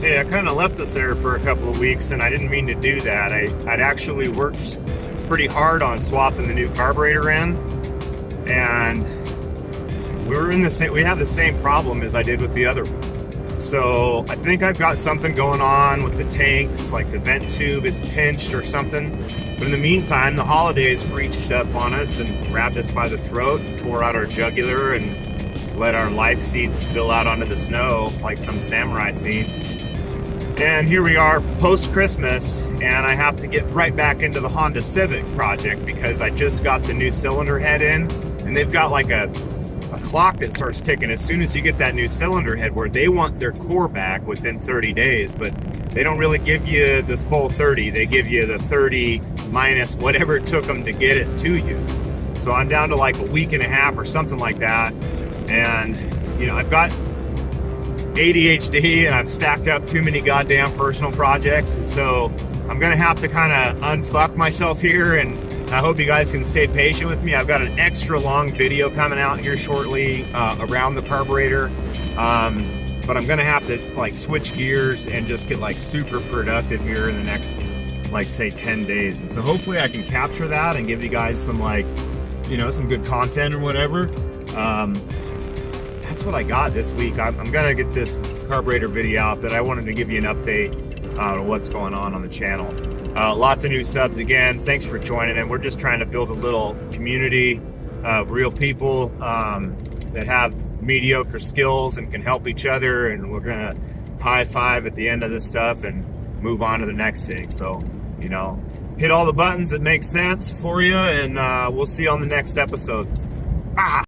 Hey, I kind of left us there for a couple of weeks, and I didn't mean to do that. I'd actually worked pretty hard on swapping the new carburetor in, and we have the same problem as I did with the other one. So I think I've got something going on with the tanks, like the vent tube is pinched or something. But in the meantime, the holidays reached up on us and grabbed us by the throat, tore out our jugular, and let our life seeds spill out onto the snow like some samurai scene. And here we are post-Christmas, and I have to get right back into the Honda Civic project because I just got the new cylinder head in, and they've got like a clock that starts ticking as soon as you get that new cylinder head, where they want their core back within 30 days, but they don't really give you the full 30. They give you the 30 minus whatever it took them to get it to you. So I'm down to like a week and a half or something like that. And, you know, I've got ADHD and I've stacked up too many goddamn personal projects. And so I'm going to have to kind of unfuck myself here, and I hope you guys can stay patient with me. I've got an extra long video coming out here shortly around the carburetor. But I'm going to have to like switch gears and just get like super productive here in the next, like, say 10 days. And so hopefully I can capture that and give you guys some, like, you know, some good content or whatever. That's what I got this week. I'm gonna get this carburetor video out, but I wanted to give you an update on what's going on the channel. Lots of new subs again. Thanks for joining, and we're just trying to build a little community of real people that have mediocre skills and can help each other, and we're gonna high five at the end of this stuff and move on to the next thing. So, you know, hit all the buttons that make sense for you, and we'll see you on the next episode. Ah!